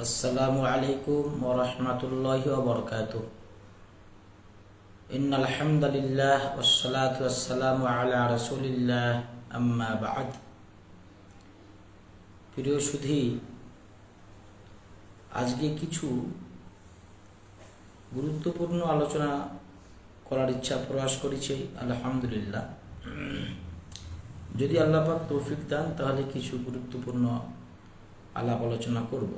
আসসালামু আলাইকুম ওয়া রাহমাতুল্লাহি ওয়া বারাকাতুহু। ইন্নাল হামদালিল্লাহ ওয়াস সালাতু ওয়াস সালামু আলা রাসূলিল্লাহ, আম্মা বা'দ। প্রিয় সুধী, আজকে কিছু গুরুত্বপূর্ণ আলোচনা করার ইচ্ছা প্রকাশ করেছি। আলহামদুলিল্লাহ, যদি আল্লাহ পাক তৌফিক দেন তাহলে কিছু গুরুত্বপূর্ণ আলাপ আলোচনা করব।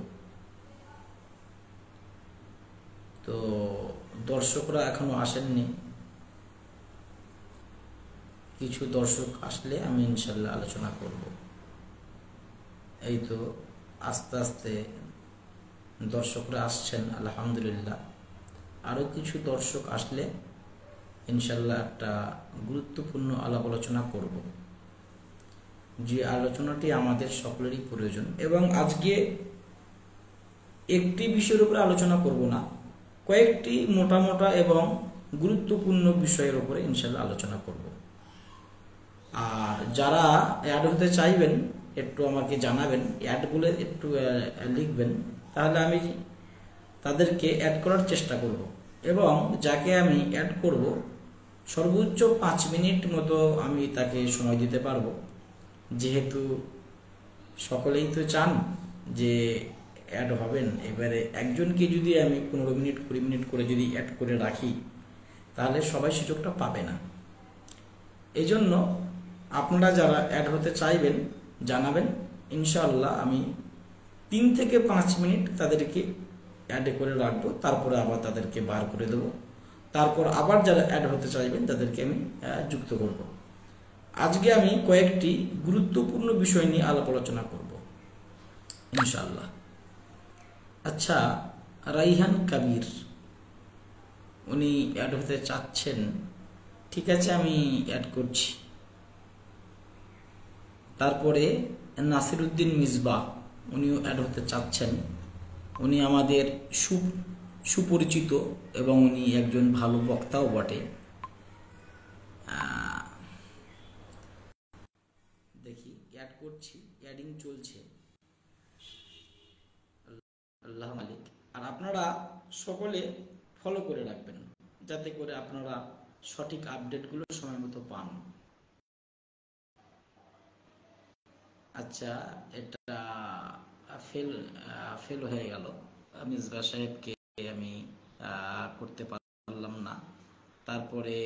তো দর্শকরা এখনো আসেননি, কিছু দর্শক আসলে আমি ইনশাল্লাহ আলোচনা করব। এই তো আস্তে আস্তে দর্শকরা আসছেন, আলহামদুলিল্লাহ। আরও কিছু দর্শক আসলে ইনশাল্লাহ একটা গুরুত্বপূর্ণ আলাপ আলোচনা করব, যে আলোচনাটি আমাদের সকলেরই প্রয়োজন। এবং আজকে একটি বিষয়ের উপরে আলোচনা করব না, কয়েকটি মোটা মোটা এবং গুরুত্বপূর্ণ বিষয়ের উপরে ইনশাল্লাহ আলোচনা করব। আর যারা অ্যাড হতে চাইবেন একটু আমাকে জানাবেন, অ্যাডগুলো একটু লিখবেন, তাহলে আমি তাদেরকে অ্যাড করার চেষ্টা করব। এবং যাকে আমি অ্যাড করব সর্বোচ্চ 5 মিনিট মতো আমি তাকে সময় দিতে পারবো, যেহেতু সকলেই তো চান যে অ্যাড হবেন। এবারে একজনকে যদি আমি 15 মিনিট 20 মিনিট করে যদি অ্যাড করে রাখি তাহলে সবাই সুযোগটা পাবে না। এই জন্য আপনারা যারা অ্যাড হতে চাইবেন জানাবেন, ইনশাআল্লাহ আমি 3 থেকে 5 মিনিট তাদেরকে অ্যাড করে রাখবো, তারপরে আবার তাদেরকে বার করে দেবো। তারপর আবার যারা অ্যাড হতে চাইবেন তাদেরকে আমি যুক্ত করব। আজকে আমি কয়েকটি গুরুত্বপূর্ণ বিষয় নিয়ে আলাপ আলোচনা করব ইনশাআল্লাহ। আচ্ছা, রাইহান কবির উনি অ্যাড হতে চাচ্ছেন, ঠিক আছে আমি অ্যাড করছি। তারপরে নাসিরউদ্দিন মিসবাহ উনিও অ্যাড হতে চাচ্ছেন। উনি আমাদের সুপরিচিত এবং উনি একজন ভালো বক্তাও বটে। দেখি অ্যাড করছি, অ্যাডিং চলছে, আল্লাহ মালিক। আর আপনারা সকলে ফলো করে রাখবেন, যাতে করে আপনারা সঠিক আপডেটগুলো সময় মতো পান। আচ্ছা, এটা ফেল ফেল হয়ে গেল। মিসবাহ সাহেবকে আমি করতে পারলাম না। তারপরে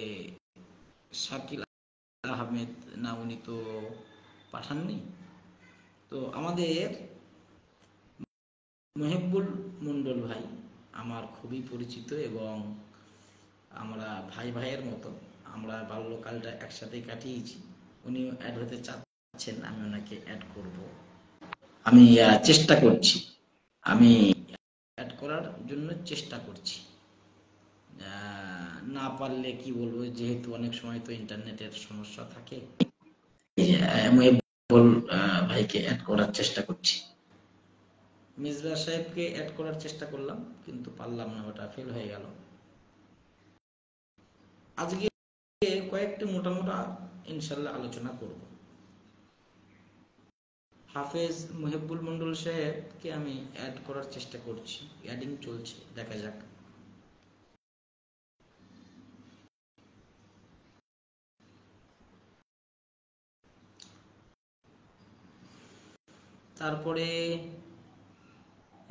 শাকিল আহমেদ, না উনি তো পাঠাননি। তো আমাদের মেহেবুল মন্ডল ভাই আমার খুবই পরিচিত এবং আমরা ভাই ভাইয়ের মতো, আমরা বাল্যকালটা একসাথে কাটিয়েছি। উনিও অ্যাড হতে চাচ্ছেন, আমি ওনাকে অ্যাড করব। আমি চেষ্টা করছি, আমি অ্যাড করার জন্য চেষ্টা করছি। না পারলে কি বলবো, যেহেতু অনেক সময় তো ইন্টারনেটের সমস্যা থাকে। মেহেবুল ভাইকে অ্যাড করার চেষ্টা করছি। মিসবাহ সাহেবকে অ্যাড করার চেষ্টা করলাম কিন্তু পারলাম না, ওটা ফেল হয়ে গেল। আজকে কয়েকটি মোটা ইনশাল্লাহ আলোচনা করব। হাফেজ মুহিবুল মন্ডল সাহেবকে আমি অ্যাড করার চেষ্টা করছি, অ্যাডিং চলছে, দেখা যাক। তারপরে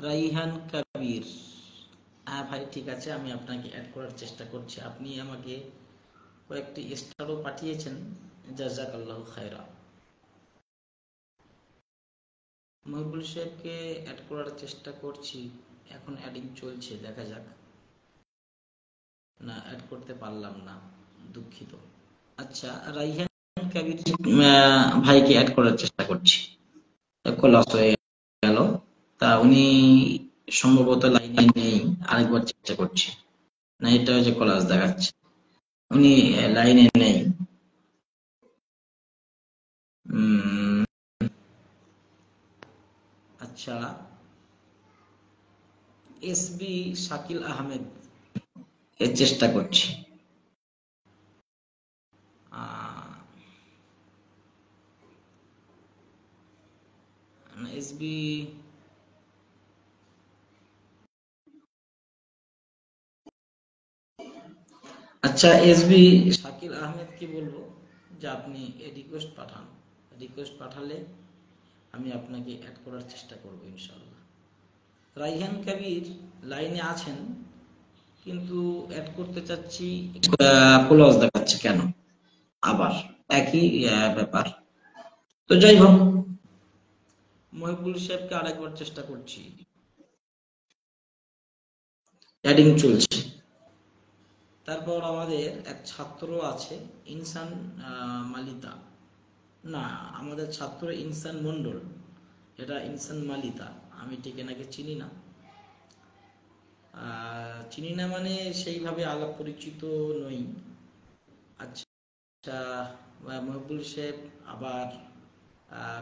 রাইহান কবির, হ্যাঁ ভাই ঠিক আছে, আমি আপনাকে অ্যাড করার চেষ্টা করছি। আপনি আমাকে কয়েকটি স্টারও পাঠিয়েছেন, জাযাকাল্লাহু খায়রা। মহিবুল সাহেবকে অ্যাড করার চেষ্টা করছি, এখন অ্যাডিং চলছে, দেখা যাক। না, অ্যাড করতে পারলাম না, দুঃখিত। আচ্ছা, রাইহান কবির ভাইকে অ্যাড করার চেষ্টা করছি, খোলাস হয়ে গেল। তা উনি সম্ভবত লাইনে নেই, আরেকবার চেষ্টা করছি। না, এটা যে কলাস দেখাচ্ছে, উনি লাইনে নেই। আচ্ছা, এসবি শাকিল আহমেদ এর চেষ্টা করছি। এসবি আচ্ছা, এসবি শাকিল আহমেদ কি বলবো যে আপনি রিকোয়েস্ট পাঠান, রিকোয়েস্ট পাঠালে আমি আপনাকে অ্যাড করার চেষ্টা করব ইনশাআল্লাহ। রাইহান কবির লাইনে আছেন কিন্তু অ্যাড করতে চাচ্ছি, ক্লোজ দেখাচ্ছে কেন আবার একই ব্যাপার। তো যাই হোক, মহিবুল সাহেবকে আরেকবার চেষ্টা করছি, অ্যাডিং চলছে। তারপর আমাদের এক ছাত্র আছে ইনসান মালিতা, না আমাদের ছাত্র ইনসান মন্ডল, এটা ইনসান মালিতা, আমি ঠিক এনাকে চিনি না। চিনি না মানে সেইভাবে আলাপ পরিচিত নই। আচ্ছা, মহিবুল সাহেব আবার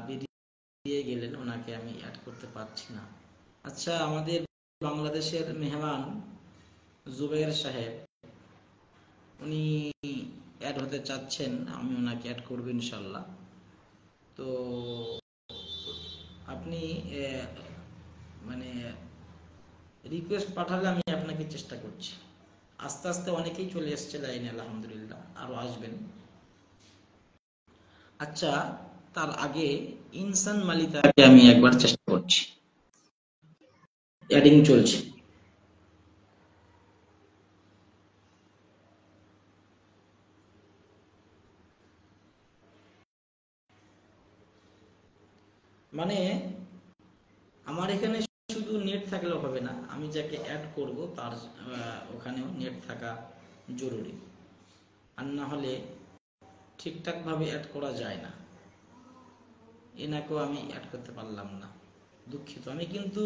বেরিয়ে গেলেন, ওনাকে আমি অ্যাড করতে পারছি না। আচ্ছা, আমাদের বাংলাদেশের মেহমান জুবের সাহেব, উনি অ্যাড হতে চাচ্ছেন, আমি ওনাকে অ্যাড করবো ইনশাল্লাহ। তো আপনি মানে রিকোয়েস্ট পাঠালে আমি আপনাকে চেষ্টা করছি। আস্তে আস্তে অনেকেই চলে এসছে লাইনে, আলহামদুলিল্লাহ, আরো আসবেন। আচ্ছা, তার আগে ইনসান মালিতাকে আমি একবার চেষ্টা করছি, অ্যাডিং চলছে। মানে আমার এখানে শুধু নেট থাকলেও হবে না, আমি যাকে অ্যাড করব তার ওখানেও নেট থাকা জরুরি, আর না হলে ঠিকঠাক ভাবে অ্যাড করা যায় না। এনাকেও আমি অ্যাড করতে পারলাম না, দুঃখিত। আমি কিন্তু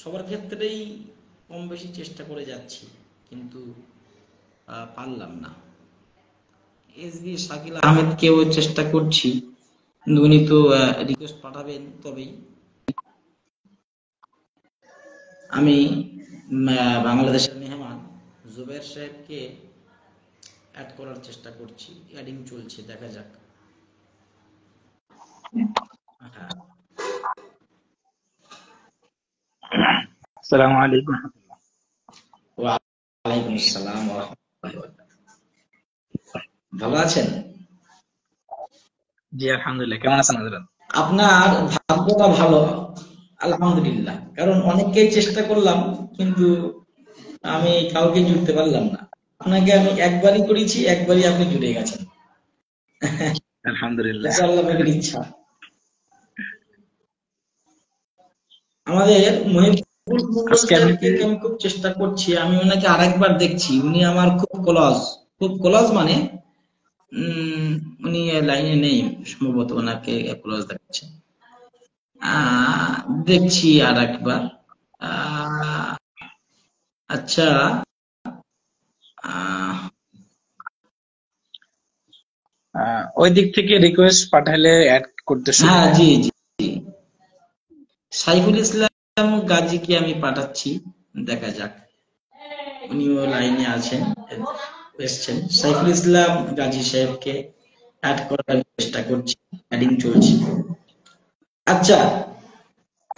সবার ক্ষেত্রেই কম বেশি চেষ্টা করে যাচ্ছি, কিন্তু পারলাম না। এসবি শাকিল আহমেদকেও চেষ্টা করছি, কিন্তু উনি তো রিকোয়েস্ট পাঠাবেন তবেই। আমি বাংলাদেশের মেহমান জুবের সাহেবকে অ্যাড করার চেষ্টা করছি, অ্যাডিং চলছে, দেখা যাক। হ্যাঁ, আসসালামু আলাইকুম। ওয়ালাইকুম আসসালাম ওয়া রাহমাতুল্লাহি ওয়া বারাকাতুহু। ভালো আছেন? জি আলহামদুলিল্লাহ, কেমন আছেন হযরত? আপনার ভাগ্যটা ভালো, আলহামদুলিল্লাহ, কারণ অনেককেই চেষ্টা করলাম কিন্তু আমি কাউকে জুড়তে পারলাম না। আপনাকে আমি একবারই করেছি, একবারই আপনি জুড়ে গেছেন। আলহামদুলিল্লাহ। এটা আল্লাহ পাকের ইচ্ছা। আমাদের মহিবুল মন্ডল আজকে আমি সাহেবকে আমি খুব চেষ্টা করছি, আমি ওনাকে আরেকবার দেখছি, উনি আমার খুব ক্লোজ, খুব ক্লোজ মানে উম, উনি লাইনে নেই সম্ভবত, ওনাকে ক্লোজ দেখাচ্ছে। আহ, দেখছি আর একবার। আহ, আচ্ছা, আহ, ওই দিক থেকে রিকোয়েস্ট পাঠালে অ্যাড করতে হ্যাঁ, সুবিধা হয়। জি জি জি। সাইফুল ইসলাম গাজীকে আমি পাঠাচ্ছি, দেখা যাক, উনিও লাইনে আছেন, এসছেন। সাইফুল ইসলাম গাজী সাহেবকে অ্যাড করার চেষ্টা করছি, অ্যাডিং চলছে। আচ্ছা,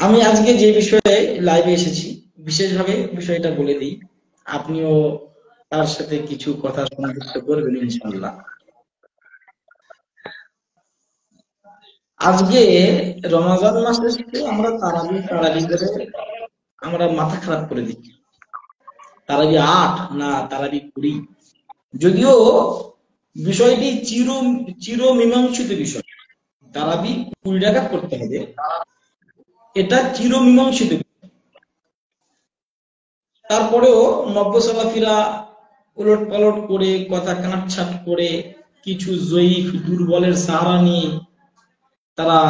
আমি আজকে যে বিষয়ে লাইভে এসেছি বিশেষভাবে বিষয়টা বলে দিই, আপনিও তার সাথে কিছু কথা সংযুক্ত করবেন ইনশাআল্লাহ। আজকে রমাজান মাস এসেছে, আমরা তারাবি তারাবি করে আমরা মাথা খারাপ করে দিচ্ছি। তারাবি ৮ না তারাবি ২০, যদিও বিষয়টি চির মীমাংসিত বিষয়। তারাবি ২০ রাকাত করতে হবে, এটা চির মীমাংসিত। তারপরেও নব্য সালাফিরা উলট পালট করে, কথা কাটছাট করে, কিছু জয়ীফ দুর্বলের সাহারা নিয়ে তারা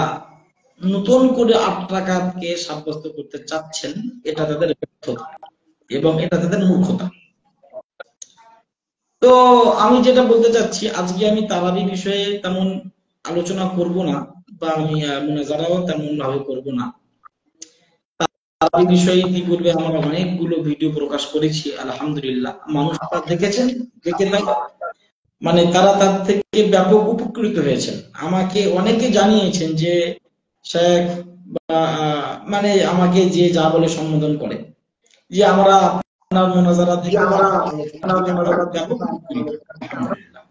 নতুন করে ৮ রাকাতকে সাব্যস্ত করতে চাচ্ছেন। এটা তাদের ব্যর্থতা এবং এটা তাদের মূর্খতা। তো আমি যেটা বলতে চাচ্ছি, আজকে আমি তারাবি বিষয়ে তেমন আলোচনা করব না, বা আমি মুনাজারাও তেমন ভাবে করব না। তারাবি বিষয়ে ইতিপূর্বে আমরা অনেকগুলো ভিডিও প্রকাশ করেছি, আলহামদুলিল্লাহ, মানুষ তা দেখেছেন, দেখে মানে তারা তার থেকে ব্যাপক উপকৃত হয়েছেন। আমাকে অনেকে জানিয়েছেন যে শেখ বা মানে আমাকে যে যা বলে সম্বোধন করে, যে আমরা আপনার মোনাজারা থেকে আপনার মোনাজারা দেখো। আলহামদুলিল্লাহ।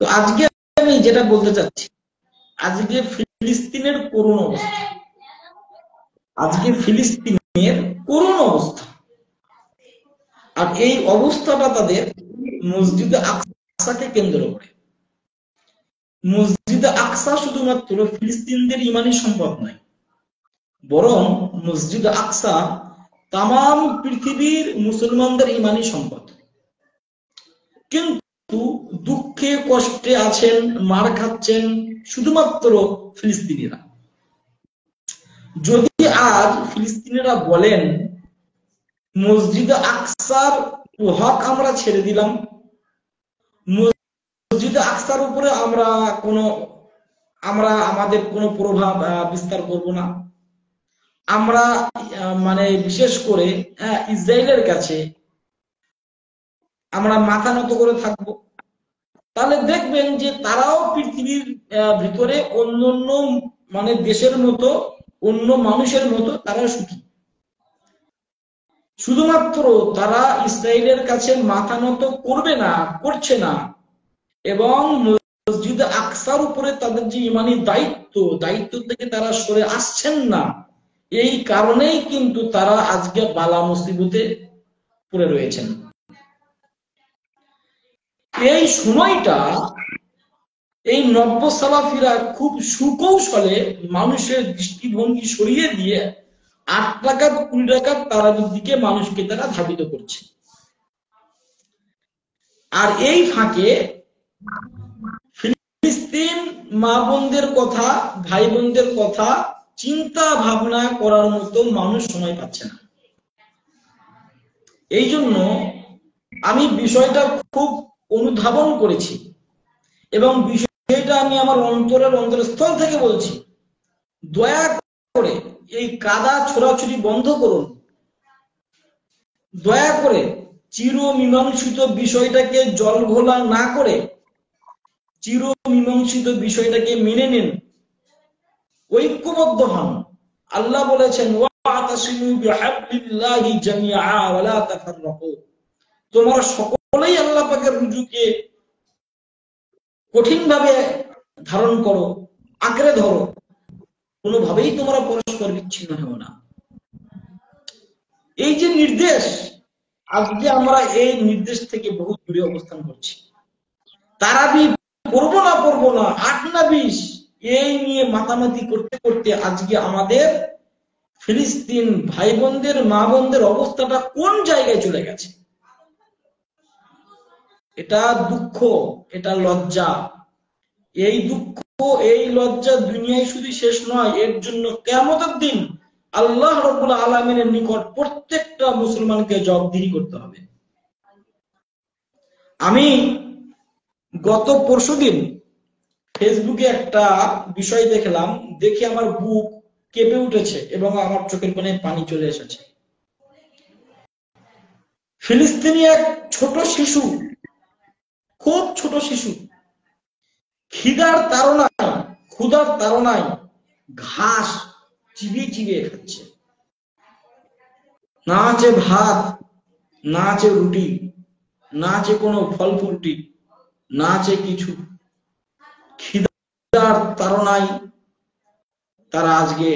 তো আজকে আমি যেটা বলতে চাচ্ছি, আজকে ফিলিস্তিনের করুণ অবস্থা, আজকে ফিলিস্তিনের করুণ অবস্থা, আর এই অবস্থাটা তাদের মসজিদে আকসাকে কেন্দ্র করে। মসজিদে আকসা শুধুমাত্র ফিলিস্তিনদের ইমানি সম্পদ নয়, বরং মসজিদ আকসা তাম পৃথিবীর মুসলমানদের ইমানি সম্পদ। কিন্তু দুঃখে কষ্টে আছেন, মার খাচ্ছেন শুধুমাত্র ফিলিস্তিনিরা। যদি আজ ফিলিস্তিনিরা বলেন মসজিদ আকসার হক আমরা ছেড়ে দিলাম, মসজিদ আকসার উপরে আমরা আমাদের কোনো প্রভাব বিস্তার করব না, আমরা মানে বিশেষ করে ইসরায়েলের কাছে আমরা মাথা নত করে থাকব, তাহলে দেখবেন যে তারাও পৃথিবীর ভিতরে অন্য মানে দেশের মতো, অন্য মানুষের মতো তারা সুখী। শুধুমাত্র তারা ইসরায়েলের কাছে মাথা নত করবে না, করছে না, এবং মসজিদ আকসার উপরে তাদের যে ইমানি দায়িত্ব থেকে তারা সরে আসছেন না, এই কারণেই কিন্তু তারা আজকে বালা মুসিবতে পড়ে রয়েছেন। এই সময়টা এই নব্য সালাফিরা খুব সুকৌশলে মানুষের দৃষ্টিভঙ্গি সরিয়ে দিয়ে 8 রাকাত 20 রাকাত তারাবির দিকে মানুষকে তারা ধাবিত করছে। আর এই ফাঁকে ফিলিস্তিন মা বোনদের কথা, ভাই বোনদের কথা চিন্তা ভাবনা করার মতো মানুষ সময় পাচ্ছে না। এই জন্য আমি বিষয়টা খুব অনুধাবন করেছি এবং বিষয়টা আমি আমার অন্তরস্থল থেকে বলছি, দয়া করে এই কাদা ছোড়াছুড়ি বন্ধ করুন। দয়া করে চিরমীমাংসিত বিষয়টাকে জল ঘোলা না করে চিরমীমাংসিত বিষয়টাকে মেনে নিন, ঐক্যবদ্ধ হন। আল্লাহ বলেছেন ওয়াতাসিমু বিহাবলিল্লাহি জামিআ ওয়া লা তাফাররাকু, তোমরা সকলেই আল্লাহ পাকের রুজুকে কঠিনভাবে ধারণ করো, আঁকড়ে ধরো, কোনোভাবেই তোমরা পরস্পর বিচ্ছিন্ন হও না। এই যে নির্দেশ, আজকে আমরা এই নির্দেশ থেকে বহু দূরে অবস্থান করছি। তারাবি পড়বো না 8 না 20 এই নিয়ে মাতামাতি করতে করতে আজকে আমাদের ফিলিস্তিন ভাই বোনদের, মা বোনদের অবস্থাটা কোন জায়গায় চলে গেছে। এটা দুঃখ, এটা লজ্জা। এই দুঃখ, এই লজ্জা দুনিয়ায় শুধু শেষ নয়, এর জন্য কিয়ামতের দিন আল্লাহ রাব্বুল আলামিনের নিকট প্রত্যেকটা মুসলমানকে জবাবদিহি করতে হবে। আমি গত পরশুদিন ফেসবুকে একটা বিষয় দেখলাম, দেখে আমার বুক কেঁপে উঠেছে এবং আমার চোখের কোণে পানি চলে এসেছে। ফিলিস্তিনি এক ছোট শিশু, খুব ছোট শিশু, ক্ষুধার তাড়নায় ঘাস চিবিয়ে খাচ্ছে। না আছে ভাত, না আছে রুটি, না আছে কোনো ফল ফ্রুটি, না আছে কিছু। ক্ষুধার তাড়নায় তারা আজকে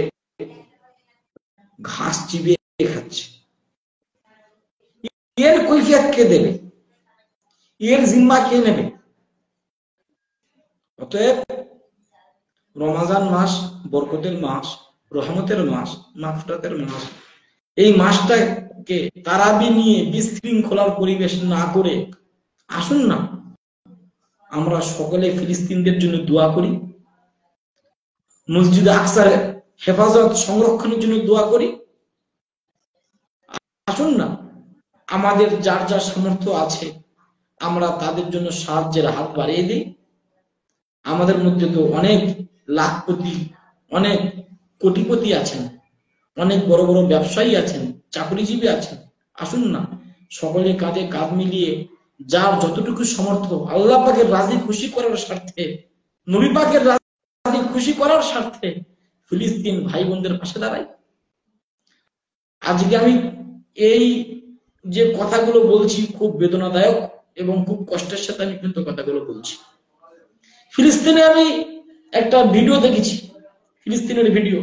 ঘাস চিবিয়ে খাচ্ছে। এর কৈফিয়ত কে দেবে? এর জিম্মা কে নেবে? অতএব রমাজান মাস বরকতের মাস, রহমতের মাস, মাগফিরাতের মাস, এই মাসটাকে তারাবি নিয়ে বিশৃঙ্খলার পরিবেশ না করে আসুন না আমরা সকলে ফিলিস্তিনদের জন্য দোয়া করি, মসজিদ আকসার হেফাজত সংরক্ষণের জন্য দোয়া করি। আসুন না আমাদের যার যার সামর্থ্য আছে আমরা তাদের জন্য সাহায্যের হাত বাড়িয়ে দিই। আমাদের মধ্যে তো অনেক লাখপতি, অনেক কোটিপতি আছেন, অনেক বড় বড় ব্যবসায়ী আছেন, চাকরিজীবী আছেন। আসুন না সকলে কাঁধে কাঁধ মিলিয়ে যার যতটুকু সামর্থ্য আল্লাহ পাকের রাজি খুশি করার স্বার্থে, নবী পাকের রাজি খুশি করার স্বার্থে ফিলিস্তিন ভাই বোনদের পাশে দাঁড়াই। আজকে আমি এই যে কথাগুলো বলছি খুব বেদনাদায়ক এবং খুব কষ্টের সাথে আমি কিন্তু কথাগুলো বলছি। ফিলিস্তিনে আমি একটা ভিডিও দেখেছি, ফিলিস্তিনের ভিডিও,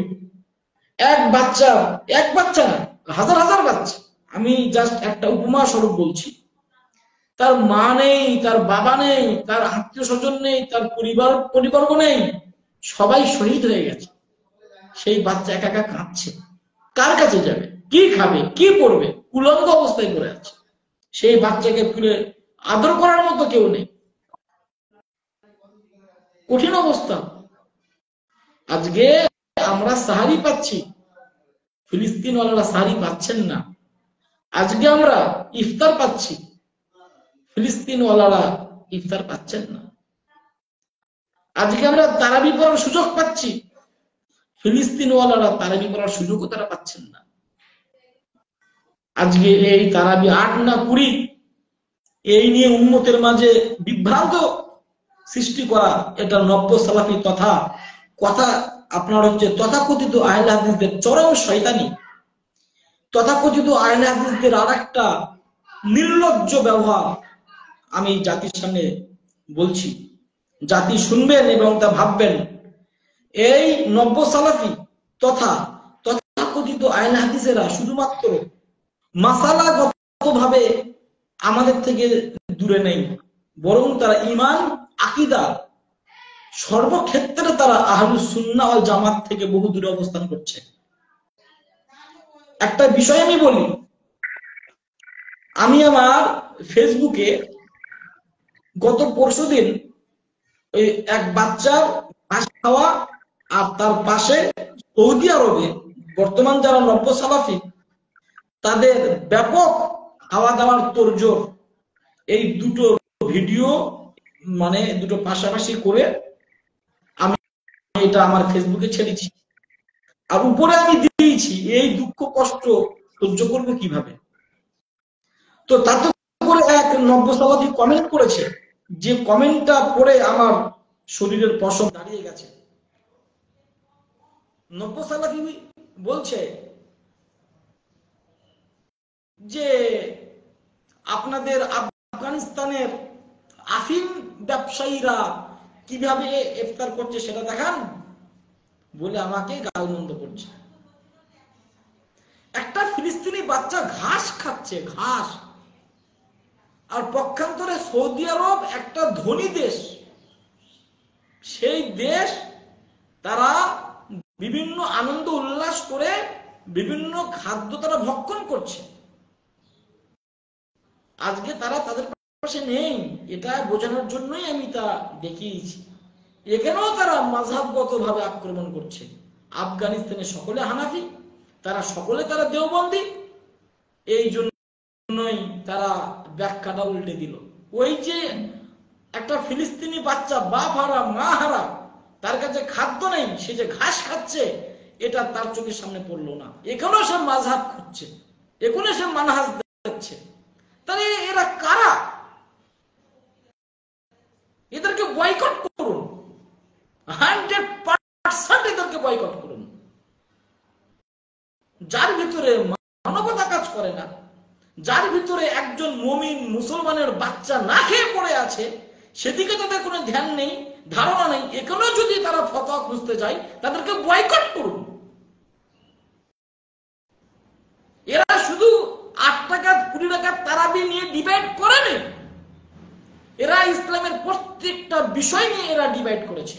এক বাচ্চা না, হাজার হাজার বাচ্চা, আমি জাস্ট একটা উপমা স্বরূপ বলছি, তার মা নেই, তার বাবা নেই, তার আত্মীয় স্বজন নেই, তার পরিবর্গ নেই, সবাই শহীদ হয়ে গেছে। সেই বাচ্চা একা একা কাঁদছে, কার কাছে যাবে, কি খাবে, কি পড়বে, উলঙ্গ অবস্থায় পড়ে আছে। সেই বাচ্চাকে তুলে আদর করার মতো কেউ নেই। কঠিন অবস্থা। আজকে আমরা সাহারি পাচ্ছি, ফিলিস্তিন ওয়ালারা সাহারি পাচ্ছেন না। আজকে আমরা ইফতার পাচ্ছি, ফিলিস্তিন ওয়ালারা ইফতার পাচ্ছেন না। আজকে আমরা তারাবি পড়ার সুযোগ পাচ্ছি, ফিলিস্তিন ওয়ালারা তারাবি পড়ার সুযোগও তারা পাচ্ছেন না। আজকে এই তারাবি ৮ না ২০, এই নিয়ে উম্মতের মাঝে বিভ্রান্ত সৃষ্টি করা, এটা নব্য সালাফি কথা আপনার হচ্ছে তথাকথিত আহলে হাদিসদের চরম শয়তানি, তথাকথিত আহলে হাদিসদের আর একটা নির্লজ্জ ব্যবহার। আমি জাতির সামনে বলছি, জাতি শুনবেন এবং তা ভাববেন। এই নব্য সালাফি তথাকথিত আহলে হাদিসেরা শুধুমাত্র মাসালাগতভাবে আমাদের থেকে দূরে নেই, বরং তারা ঈমান, আকীদা সর্বক্ষেত্রে তারা আহলুস সুন্নাহ ওয়াল জামাত থেকে বহু দূরে অবস্থান করছে। একটা বিষয় আমি বলি, আমি আমার ফেসবুকে গত পরশুদিন ওই এক বাচ্চার ঘাস খাওয়া, আর তার পাশে সৌদি আরবে বর্তমান যারা নব্য সালাফি তাদের ব্যাপক খাওয়া দাওয়ার তোড়জোড়, এই দুটো ভিডিও মানে দুটো পাশাপাশি করে আমি এটা আমার ফেসবুকে ছেড়েছি, আর উপরে আমি দিয়েছি এই দুঃখ কষ্ট সহ্য করবো কিভাবে। তো তাতে করে এক নব্য সালাফি কমেন্ট করেছে, যে কমেন্টটা পড়ে আমার শরীরের পশম দাঁড়িয়ে গেছে। নব্য সালাফি বলছে যে আপনাদের আফগানিস্তানের আফিম ব্যবসায়ীরা কিভাবে ইফতার করছে সেটা দেখান বলে আমাকে গালমন্দ করছে। একটা ফিলিস্তিনি বাচ্চা ঘাস খাচ্ছে, ঘাস, আর পক্ষান্তরে সৌদি আরব একটা ধনী দেশ, সেই দেশ তারা বিভিন্ন আনন্দ উল্লাস করে বিভিন্ন খাদ্য তারা ভক্ষণ করছে। আজকে তারা তাদের পাশে নেই, এটা বোঝানোর জন্যই আমি তা দেখিয়েছি। এখানেও তারা মাযহাবগত ভাবে আক্রমণ করছে। আফগানিস্তানে সকলে হানাফি, তারা সকলে তারা দেওবন্দি, এই জন্যই তারা ব্যাখ্যাটা উল্টে দিল। ওই যে একটা ফিলিস্তিনি বাচ্চা বাপ হারা মা হারা, তার কাছে খাদ্য নেই, সে যে ঘাস খাচ্ছে এটা তার চোখের সামনে পড়লো না, এখানেও সে মাযহাব খুঁজছে, এখানে সে মানহাজ দেখছে। তাহলে এরা কারা? এদেরকে বয়কট করুন, 100% এদেরকে বয়কট করুন। যার ভিতরে মানবতা কাজ করে না, যার ভিতরে একজন মুমিন মুসলমানের বাচ্চা না খেয়ে পড়ে আছে, সেদিকে তাদের কোনো ধ্যান নেই, ধারণা নেই, এখানেও যদি তারা ফতোয়া খুঁজতে যায় তাদেরকে বয়কট করুন। এরা শুধু 8 টাকা 20 টাকা তারাবি নিয়ে ডিবেট করেনি, এরা ইসলামের প্রত্যেকটা বিষয় নিয়ে এরা ডিবেট করেছে,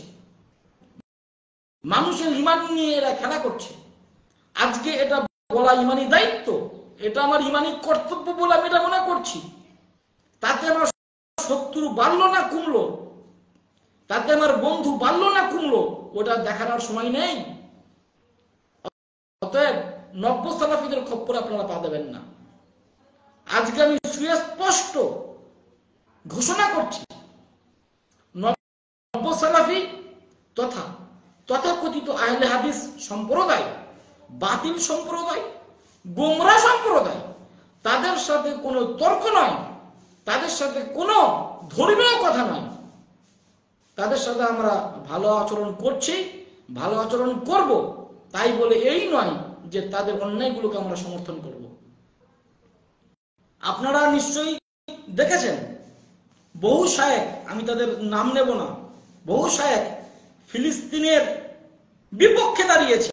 মানুষের ঈমান নিয়ে এরা খেলা করছে। আজকে এটা বলা ঈমানি দায়িত্ব, এটা আমার ঈমানি কর্তব্য বলে আমি এটা মনে করছি। তাতে আমার শত্রু বাড়লো না কমলো, তাতে আমার বন্ধু বাড়লো না কমলো, ওটা দেখানোর সময় নেই। অতএব নব্য সালাফিদের খপ্পরে আপনারা পা দেবেন না। আজকে আমি সুস্পষ্ট ঘোষণা করছি, নব্য সালাফি তথাকথিত আহলে হাদিস সম্প্রদায়, বাতিল সম্প্রদায়, গোমরা সম্প্রদায়, তাদের সাথে কোনো তর্ক নয়, তাদের সাথে কোনো ধর্মীয় কথা নয়। তাদের সাথে আমরা ভালো আচরণ করছি, ভালো আচরণ করব, তাই বলে এই নয় যে তাদের অন্যায়গুলোকে আমরা সমর্থন করব। আপনারা নিশ্চয়ই দেখেছেন বহু শায়েখ, আমি তাদের নাম নেব না, বহু শায়েখ ফিলিস্তিনের বিপক্ষে দাঁড়িয়েছে।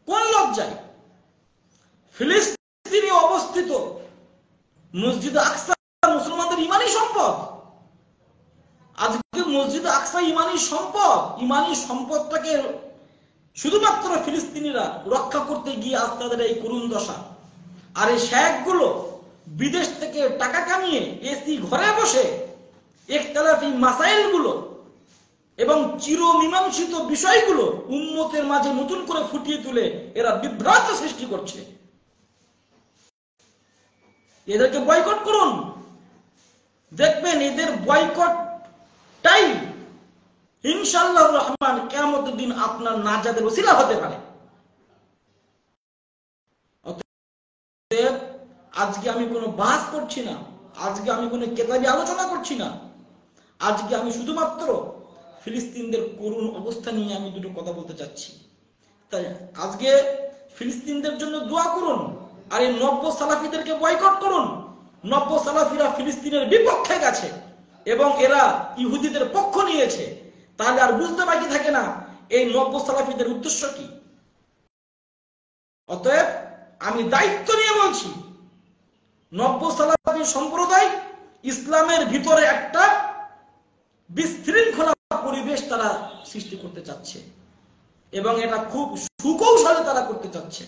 কোন লজ্জায়? ফিলিস্তিনে অবস্থিত মসজিদ আকসা মুসলমানদের ইমানি সম্পদ। আজকে মসজিদ আকসা ইমানি সম্পদ, ইমানি সম্পদটাকে শুধুমাত্র ফিলিস্তিনিরা রক্ষা করতে গিয়ে আজ তাদের এই করুণ দশা। আর এই শায়েখগুলো বিদেশ থেকে টাকা কামিয়ে এসি ঘরে বসে একতলাফি মাসাইলগুলো এবং চিরমীমাংসিত বিষয়গুলো উম্মতের মাঝে নতুন করে ফুটিয়ে তুলে এরা বিভ্রান্ত সৃষ্টি করছে। এদেরকে বয়কট করুন, দেখবেন এদের বয়কটটাই ইনশাআল্লাহ রহমান কিয়ামতের দিন আপনার নাজাতের ওসিলা হতে পারে। আজকে আমি কোনো বাস করছি না, আজকে আমি কোনো কেতাবি আলোচনা করছি না, আজকে আমি শুধুমাত্র ফিলিস্তিনদের করুণ অবস্থা নিয়ে আমি দুটো কথা বলতে চাচ্ছি। তাই আজকে ফিলিস্তিনদের জন্য দোয়া করুন, আর এই নব্য সালাফিদেরকে বয়কট করুন। নব্য সালাফিরা ফিলিস্তিনের বিপক্ষে গেছে এবং এরা ইহুদিদের পক্ষ নিয়েছে। তাহলে আর বুঝতে বাকি থাকে না এই নব্য সালাফিদের উদ্দেশ্য কি। অতএব আমি দায়িত্ব নিয়ে বলছি, নব্য সালাফি সম্প্রদায় ইসলামের ভিতরে একটা বিশৃঙ্খলা পরিবেশ তারা সৃষ্টি করতে চাচ্ছে এবং এটা খুব সুকৌশলে তারা করতে চাচ্ছে।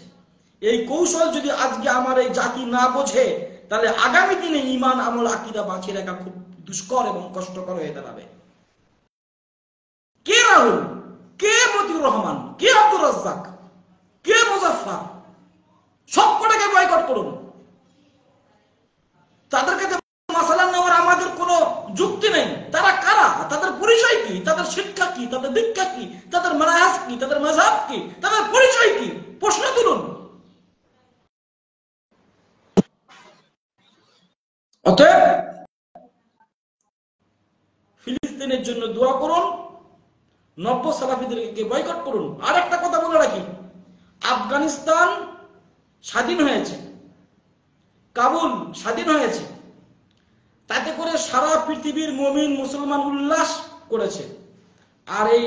এই কৌশল যদি আজকে আমার এই জাতি না বোঝে, তাহলে আগামী দিনে ঈমান আমল আকীদা বাঁচিয়ে রাখা খুব দুষ্কর এবং কষ্টকর হয়ে দাঁড়াবে। কে রাহুল, কে মতিউর রহমান, কে আব্দুর রাজ্জাক, কে মুজাফফর, সবকটাকে বয়কট করুন। তাদের কাছে মাসালা নেওয়ার আমাদের কোনো যুক্তি নেই। তারা কারা, তাদের পরিচয় কি, তাদের শিক্ষা কি, তাদের দীক্ষা কি, তাদের মানহাজ কি, তাদের মাযহাব কি, তাদের পরিচয় কি, প্রশ্ন তুলুন। অতএব ফিলিস্তিনের জন্য দোয়া করুন, নব্য সালাফিদেরকে বয়কট করুন। আর একটা কথা বলে রাখি, আফগানিস্তান স্বাধীন হয়েছে, কাবুল স্বাধীন হয়েছে, তাতে করে সারা পৃথিবীর মুমিন মুসলমান উল্লাস করেছে। আর এই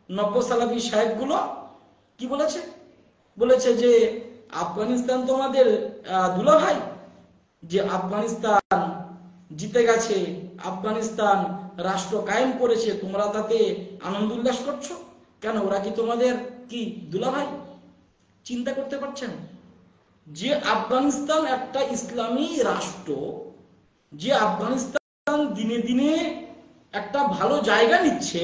নব্য সালাফি শায়েখগুলো কি বলেছে? বলেছে যে আফগানিস্তান তোমাদের দুলাভাই, যে আফগানিস্তান জিতে গেছে, আফগানিস্তান রাষ্ট্র কায়েম করেছে, তোমরা তাতে আনন্দ উল্লাস করছো কেন? ওরা কি তোমাদের কি দুলাভাই? চিন্তা করতে পারছেন যে আফগানিস্তান একটা ইসলামী রাষ্ট্র, যে আফগানিস্তান দিনে দিনে একটা ভালো জায়গা নিচ্ছে,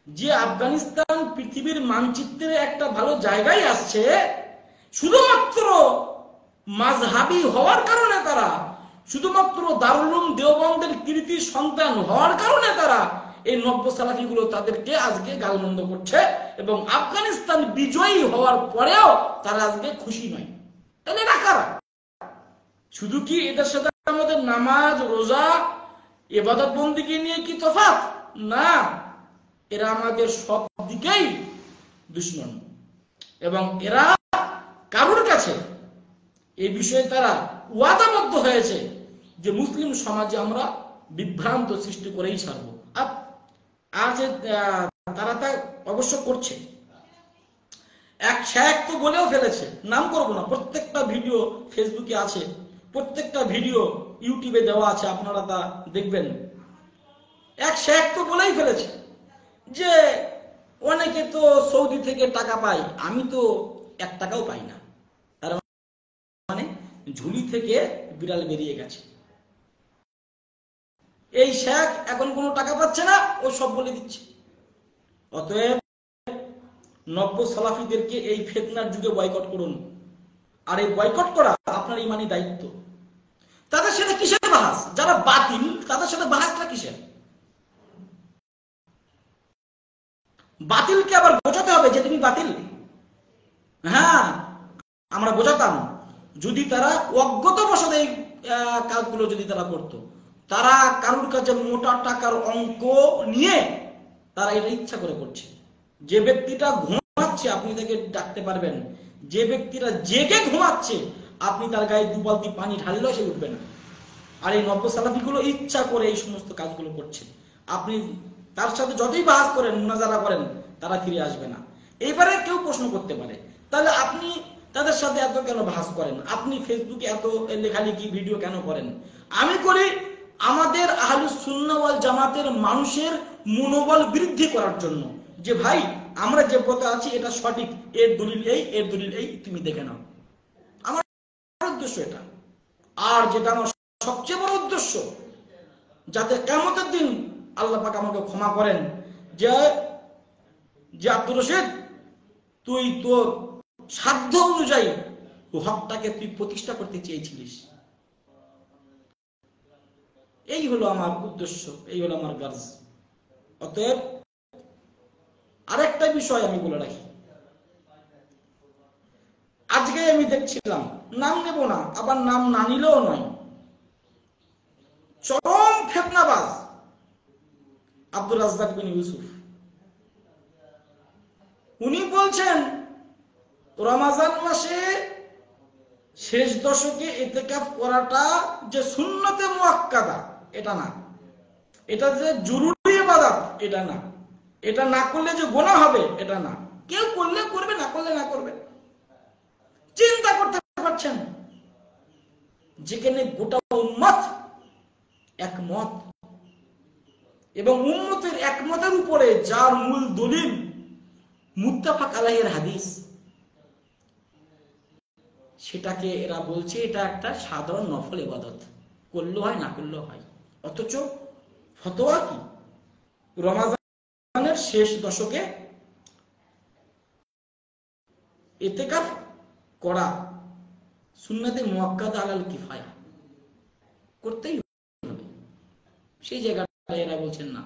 যে আফগানিস্তান পৃথিবীর মানচিত্রে একটা ভালো জায়গায় আসছে, শুধুমাত্র মাযহাবী হওয়ার কারণে তারা, শুধুমাত্র দারুল উলুম দেওবন্দের কৃতি সন্তান হওয়ার কারণে তারা এই নব্য সালাফিগুলো তাদেরকে আজকে গালমন্দ করছে এবং আফগানিস্তান বিজয়ী হওয়ার পরেও তারা আজকে খুশি নয়। তাহলে এরা কারা? শুধু কি এদের সাথে আমাদের নামাজ রোজা ইবাদত বন্দেগী নিয়ে কি তফাৎ? না, এরা আমাদের সব দিকেই দুশমন এবং এরা কারোর কাছে এই বিষয়ে তারা ওয়াদাবদ্ধ হয়েছে যে মুসলিম সমাজে আমরা বিভ্রান্ত সৃষ্টি করেই ছাড়বো। আর যে তারা তা অবশ্য করছে। এক শায়েখ তো বলেও ফেলেছে, নাম করবো না, প্রত্যেকটা ভিডিও ফেসবুকে আছে, প্রত্যেকটা ভিডিও ইউটিউবে দেওয়া আছে, আপনারা তা দেখবেন। এক শায়েখ তো বলেই ফেলেছে যে অনেকে তো সৌদি থেকে টাকা পায়, আমি তো 1 টাকাও পাই না। তার মানে ঝুলি থেকে বিড়াল বেরিয়ে গেছে। এই শায়েখ এখন কোনো টাকা পাচ্ছে না, ও সব বলে দিচ্ছে। অতএব নব্য সালাফিদেরকে এই ফিতনার যুগে বয়কট করুন। আর এই বয়কট করা আপনার ইমানি দায়িত্ব। তাদের সাথে কিসের বাহাস? যারা বাতিল তাদের সাথে বাহাসটা কিসের? বাতিলকে আবার বোঝাতে হবে যে তুমি বাতিল। হ্যাঁ, আমরা বোঝাতাম যদি তারা অজ্ঞতাবশত এই কাজগুলো যদি তারা করতো। তারা কারুর কাছে মোটা টাকার অঙ্ক নিয়ে তারা এটা ইচ্ছা করে করছে। যে ব্যক্তিটা ঘুমাচ্ছে আপনি তাকে ডাকতে পারবেন, যে ব্যক্তিরা জেগে ঘুমাচ্ছে আপনি তার গায়ে 2 বালতি পানি ঢাললেও সে উঠবে না। আর এই নব্য সালাফিগুলো ইচ্ছা করে এই সমস্ত কাজগুলো করছে। আপনি তার সাথে যতই বাহাস করেন, মুনাজারা করেন, তারা ফিরে আসবে না। এইবারে কেউ প্রশ্ন করতে পারে, তাহলে আপনি তাদের সাথে এত কেন বাহাস করেন? আপনি ফেসবুকে এত লেখালেখি ভিডিও কেন করেন? আমি করি আমাদের আহলুস সুন্নাহ ওয়াল জামাতের মানুষের মনোবল বৃদ্ধি করার জন্য, যে ভাই আমরা যে পথে আছি এটা সঠিক, এর দলিল এই, এর দলিল এই, তুমি দেখে নাও। আমার উদ্দেশ্য এটা। আর যেটা আমার সবচেয়ে বড় উদ্দেশ্য, যাতে কিয়ামতের দিন আল্লাহ পাক আমাকে ক্ষমা করেন, যে আব্দুর রশিদ, তুই তোর সাধ্য অনুযায়ী হকটাকে তুই প্রতিষ্ঠা করতে চেয়েছিলিস। এই হলো আমার উদ্দেশ্য, এই হলো আমার গার্জ। অতএব আরেকটা বিষয় আমি বলে রাখি, আজকে আমি দেখছিলাম, নাম নেব না, আবার নাম না নিলেও নয়, চরম ফিতনাবাজ আব্দুর রাজ্জাক বিন ইউসুফ, উনি বলছেন রমাজান মাসে শেষ দশকে ইতিকাফ করাটা যে সুন্নতে মুআক্কাদা, এটা না, এটা যে জরুরি ইবাদত, এটা না, এটা না করলে যে গুনাহ হবে, এটা না, কেউ করলে করবে, না করলে না করবে। চিন্তা করতে পারছেন, যেখানে গোটা উম্মত একমত, এবং উম্মতের একমতের উপরে যার মূল দলিল মুত্তাফাক আলাইহির হাদিস, সেটাকে এরা বলছে এটা একটা সাধারণ নফল ইবাদত, করলেও হয়, না করলেও হয়। অথচ ফতোয়া কি? রমাজানের শেষ দশকে ইতিকাফ করা সুন্নাতে মুআক্কাদা আলাল কিফায়া, করতেই হবে। সেই জায়গাটা এরা বলছেন না।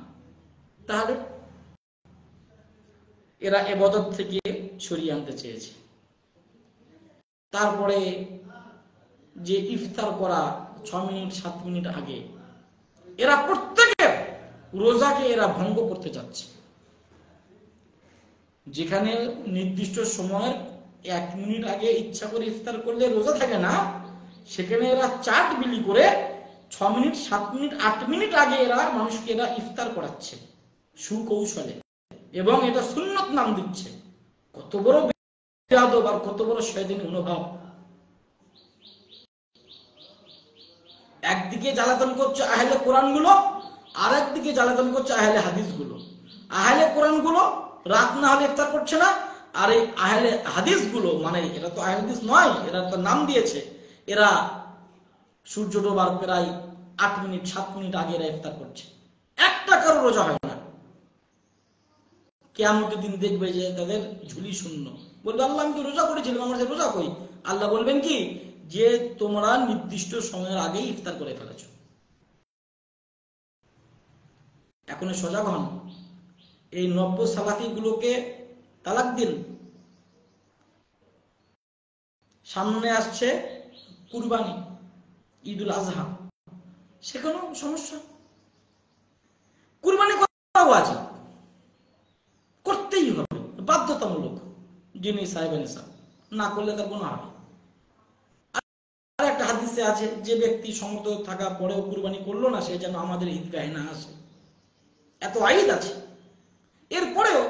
তাহলে এরা ইবাদত থেকে সরিয়ে আনতে চেয়েছে। তারপরে যে ইফতার করা 6 মিনিট 7 মিনিট আগে, এরা প্রত্যেকের রোজাকে এরা ভঙ্গ করতে যাচ্ছে। যেখানে নির্দিষ্ট সময়ের 1 মিনিট আগে ইচ্ছা করে ইফতার করলে রোজা থাকে না, সেখানে এরা চাট বিলি করে 6 মিনিট 7 মিনিট 8 মিনিট আগে এরা মানুষকে এরা ইফতার করাচ্ছে সুকৌশলে, এবং এটা সুন্নত নাম দিচ্ছে। কত বড় বেয়াদব আর কত বড় শয়তানি মনোভাব! একদিকে জ্বালাতন করছে আহলে কোরআন গুলো, আর একদিকে জ্বালাতন করছে আহলে হাদিস গুলো। আহলে কোরআন গুলো রাত না হলে ইফতার করছে না, আর এই আহলে হাদিস গুলো, মানে এরা তো আহলে হাদিস নয়, এরা তো নাম দিয়েছে, এরা সূর্য ডোবার প্রায় 8 মিনিট 7 মিনিট আগে এরা ইফতার করছে। একটা কারো রোজা হয় না। কিয়ামতের দিন দেখবে যে তাদের ঝুলি শূন্য। বলবে আল্লাহ আমি তো রোজা করেছিলাম, আমার রোজা কই? আল্লাহ বলবেন কি, যে তোমরা নির্দিষ্ট সময়ের আগেই ইফতার করে ফেলেছ। এখন সজাগ হন, এই নব্য সালাফি গুলোকে তালাক দিন। সামনে আসছে কুরবানি, ঈদুল আজহা, সেখানেও সমস্যা। কুরবানি করা ওয়াজিব, করতেই হবে, বাধ্যতামূলক, যিনি সাহেবেন সাহেব, না করলে তার গুনাহ হবে। আর একটা হাদিসে আছে, যে ব্যক্তি সমর্থ থাকা পরেও কুরবানি করলো না, সে যেন আমাদের ঈদগাহে না আসে। এত আইদ আছে, এরপরেও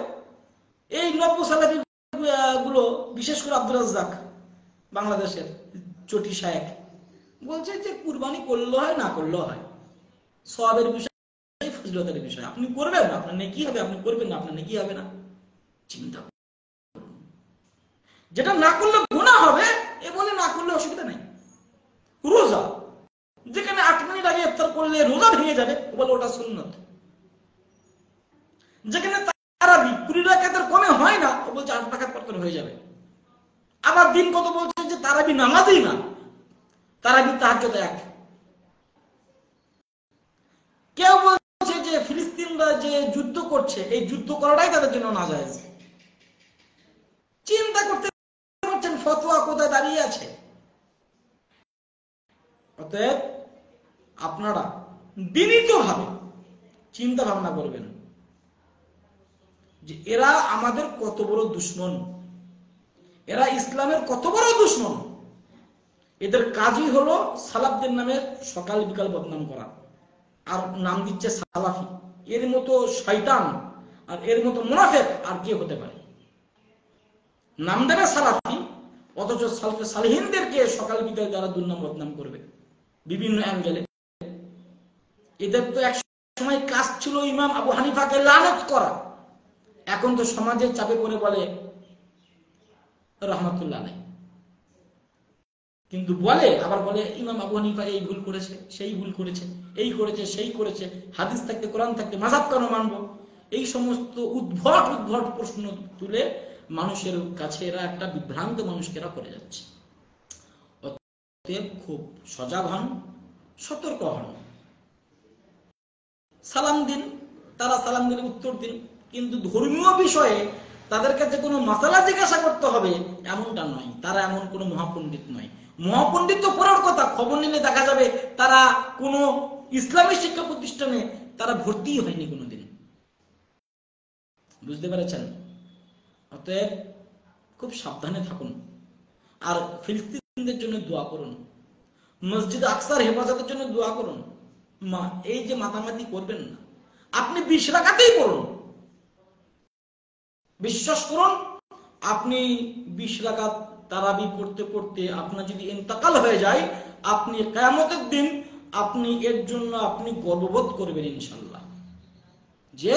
এই নব্য সালাফি গুলো, বিশেষ করে আব্দুর রাজ্জাক, বাংলাদেশের চটি শায়েখ, বলছে যে কুরবানি করলেও হয়, না করলেও হয়, সওয়াবের বিষয়, ফজিলতের বিষয়। আপনি করবেন, আপনার নেকি হবে, আপনি করবেন না, আপনার নেকি হবে না। চিন্তা, যেটা না করলে গুনাহ হবে, এ বলে না করলে অসুবিধা নেই। রোজা, যেখানে 8 মিনিট আগে ইফতার করলে রোজা ভেঙে যাবে, বলে ওটা সুন্নত। যেখানে তারাবি 20 রাকাতের কমে হয় না, ও বলছে 8 রাকাত পড়তে হয়ে যাবে। আবার দিন কত বলছে যে তারাবি নামাজই না, তারাবি তাহাজ্জুদ এক। কেউ বলছে যে ফিলিস্তিনরা যে যুদ্ধ করছে, এই যুদ্ধ করাটাই তাদের জন্য নাজায়েজ। চিন্তা করতে পারছেন ফতোয়া কোথায় দাঁড়িয়ে আছে? অতএব আপনারা বিনীতভাবে চিন্তা ভাবনা করবেন যে এরা আমাদের কত বড় দুশমন, এরা ইসলামের কত বড় দুশমন। এদের কাজই হলো সালাফদের নামে সকাল বিকাল বদনাম করা, আর নাম দিচ্ছে সালাফি। এর মতো শয়তান আর এর মতো মুনাফিক আর কে হতে পারে? নাম দেবে সালাফি, অথচ সালফে সালেহিনদেরকে সকাল বিকাল যারা দুর্নাম বদনাম করবে বিভিন্ন অ্যাঙ্গেলে। এদের তো এক সময় কাজ ছিল ইমাম আবু হানিফাকে লানত করা, এখন তো সমাজের চাপে পড়ে বলে রহমাতুল্লাহ আলাইহি, কিন্তু বলে আবার বলে ইমাম আবু হানিফা এই ভুল করেছে, সেই ভুল করেছে, এই করেছে, সেই করেছে, হাদিস থাকতে কোরআন থাকতে মাযহাব কেন মানবো? এই সমস্ত উদ্ভট উদ্ভট প্রশ্ন তুলে মানুষের কাছে এরা একটা বিভ্রান্ত মানুষকে এরা করে যাচ্ছে। অতএব খুব সজাগ হন, সতর্ক হন। সালাম দিন, তারা সালাম দিলে উত্তর দিন, কিন্তু ধর্মীয় বিষয়ে তাদের কাছে কোনো মাসালা জিজ্ঞাসা করতে হবে এমনটা নয়। তারা এমন কোনো মহাপণ্ডিত নয়। মহাপণ্ডিত তো পরের কথা, খবর নিলে দেখা যাবে তারা কোনো ইসলামী শিক্ষা প্রতিষ্ঠানে তারা ভর্তি হয়নি কোনোদিন। বুঝতে পেরেছেন? অতএব খুব সাবধানে থাকুন, আর ফিলিস্তিনদের জন্য দোয়া করুন, মসজিদ আকসার হেফাজতের জন্য দোয়া করুন। এই যে মাতামাতি করবেন না, আপনি 20 রাকাতেই পড়ুন। বিশ্বাস করুন, আপনি 20 রাকাত তারাবি পড়তে পড়তে আপনার যদি ইন্তেকাল হয়ে যায়, আপনি কিয়ামতের দিন আপনি এর জন্য আপনি গর্ববোধ করবেন ইনশাআল্লাহ, যে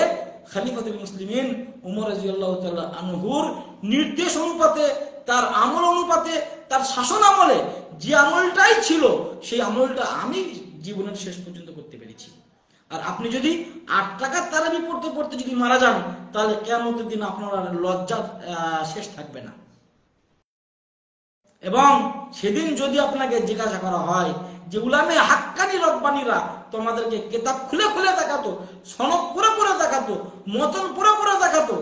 খলিফাতুল মুসলিমিন ওমর রাদিয়াল্লাহু তাআলা আনহুর নির্দেশ অনুপাতে, তার আমল অনুপাতে, তার শাসন আমলে যে আমলটাই ছিল সেই আমলটা আমি জীবনের শেষ পর্যন্ত করতে পেরেছি। আর আপনি যদি 8 রাকাত তারাবি পড়তে পড়তে যদি মারা যান, তাহলে কিয়ামতের দিন আপনার আর লজ্জা শেষ থাকবে না। এবং সেদিন যদি আপনাকে জিজ্ঞাসা করা হয় যে উলামে হাক্কানি রব্বানিরা তোমাদেরকে কিতাব খুলে খুলে দেখাতো, সনদ পড়ে পড়ে দেখাতো, মতন পড়ে পড়ে দেখাতো,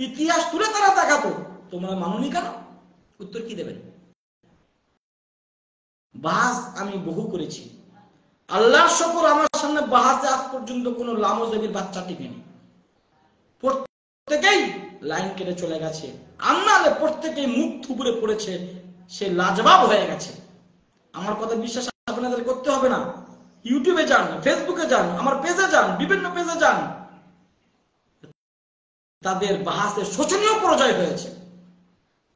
ইতিহাস তুলে তারা দেখাতো, তোমরা মানোনি কেন? উত্তর কি দেবেন? বাহাস আমি বহু করেছি, আল্লাহর শকর আমার সামনে বাহাসে আজ পর্যন্ত কোনো লামজেবির বাচ্চা টিকেনি। প্রত্যেকেই লাইন কেটে চলে গেছে, আন্নালে প্রত্যেকেই মুখ থুবড়ে পড়েছে, সে লাজবাব হয়ে গেছে। আমার কথা বিশ্বাস আপনাদের করতে হবে না। ইউটিউবে যান, ফেসবুকে যান, আমার পেজে যান, বিভিন্ন পেজে যান, তাদের বাহাসে শোচনীয় পরাজয় হয়েছে।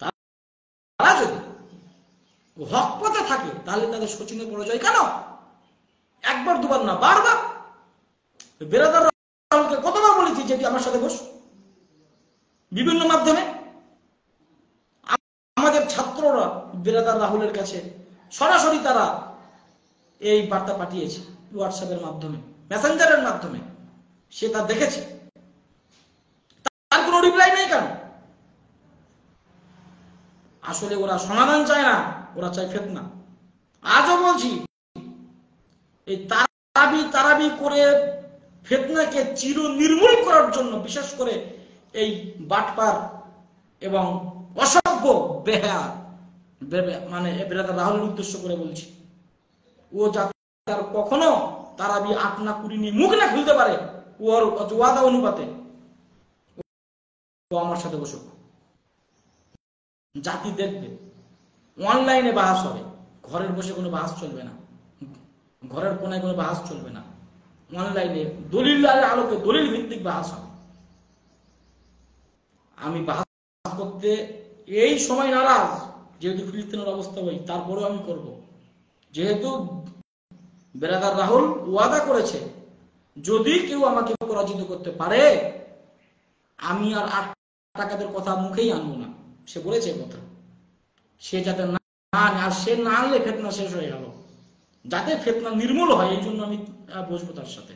তারা যদি হক পথে থাকে তাহলে তাদের শোচনীয় পরাজয় কেন? একবার দুবার না, বারবার। বেরাদার রাহুলকে কতবার বলেছি যে আমার সাথে বস, বিভিন্ন মাধ্যমে আমাদের ছাত্ররা বেরাদার রাহুলের কাছে সরাসরি তারা এই বার্তা পাঠিয়েছে, হোয়াটসঅ্যাপের মাধ্যমে, মেসেঞ্জারের মাধ্যমে, সে তা দেখেছে, তার কোনো রিপ্লাই নেই কেন? আসলে ওরা সমাধান চায় না, ওরা চায় ফিতনা। আজও বলছি, এই তারাবি করে ফিতনাকে চির নির্মূল করার জন্য, বিশেষ করে এই বাটপার এবং অসভ্য বেহায়া মানে বেরাদার রাহুলের উদ্দেশ্য করে বলছি, ও যাতে আর কখনো তারাবি 8 না 20 নিয়ে মুখ না খুলতে পারে, ওর ওয়াদা অনুপাতে ও আমার সাথে বসুক। জাতি দেখবে, অনলাইনে বাহাস হবে, ঘরের বসে কোনো বাহাস চলবে না, ঘরের কোনায় কোনো বাহাস চলবে না, অনলাইনে দলিল আলোকে দলিল ভিত্তিক বাহাস হবে। আমি বাহাস করতে এই সময় নারাজ, যেহেতু ফিলিস্তিনের অবস্থা হয়, তারপরেও আমি করব। যেহেতু বেরাদার রাহুল ওয়াদা করেছে, যদি কেউ আমাকে পরাজিত করতে পারে, আমি আর 8 টাকাদের কথা মুখেই আনবো না। সে বলেছে কথা, সে যাতে না আনে, আর সে না আনলে ফিতনা শেষ হয়ে গেল। যাতে ফিতনা নির্মূল হয়, এই জন্য আমি বসবো তার সাথে।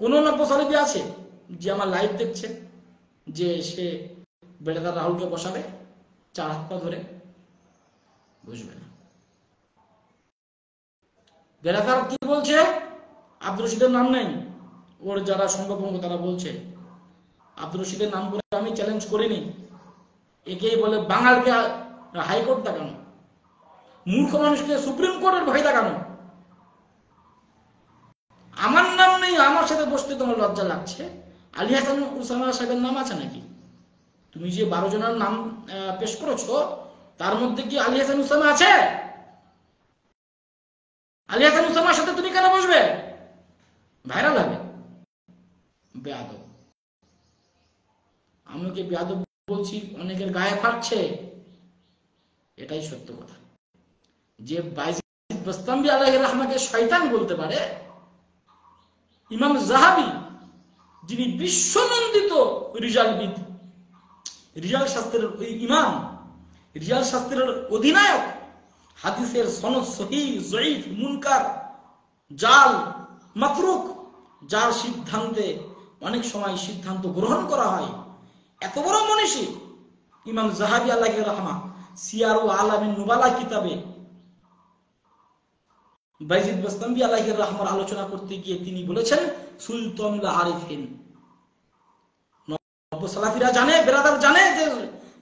কোনো না প্রসারিবি আছে যে আমার লাইভ দেখছে, যে সে বেরাদার রাহুলকে বসাবে 4 হাত পা ধরে? বুঝবে না। বেরাদার কি বলছে? আব্দুর রশিদের নাম নেই, ওর যারা সঙ্গভঙ্গ তারা বলছে আব্দুর রশিদের নাম করে আমি চ্যালেঞ্জ করিনি। একেই বলে বাঙালকে হাইকোর্ট দেখানো, মূর্খ মানুষকে সুপ্রিম কোর্টের ভয় দেখানো। আমার নাম নেই, আমার সাথে বসতে তোমার লজ্জা লাগছে? আলী হাসান উসামা সাহেবের নাম আছে নাকি? তুমি যে 12 জনের নাম পেশ করেছো, তার মধ্যে কি আলী হাসান উসামা আছে? আলী হাসান উসামার সাথে তুমি কেন বসবে? ভাইরাল হবে। বেয়াদব। আমি কি বেয়াদব বলছি অনেকের গায়ে ফাটছে? এটাই সত্য কথা। যে বাইজিদ বাস্তামি আলাইহির রাহমাকে শয়তান বলতে পারে, ইমাম যাহাবী যিনি বিশ্বনন্দিত রিজালবিদ, রিজাল শাস্ত্রের ইমাম, রিজাল শাস্ত্রের অধিনায়ক, হাদিসের সনদ সহিহ যঈফ মুনকার জাল মাতরুক, যার সিদ্ধান্তে অনেক সময় সিদ্ধান্ত গ্রহণ করা হয়, এত বড় মনীষী ইমাম যাহাবী আলাইহির রাহমা সিয়ার ও আলামিন নুবালা কিতাবে বাইজিদ বাস্তামি আলাইহির রাহমার আলোচনা করতে গিয়ে তিনি বলেছেন সুলতানুল আরিফিন। সালাফিরা জানে, বেরাদার জানে যে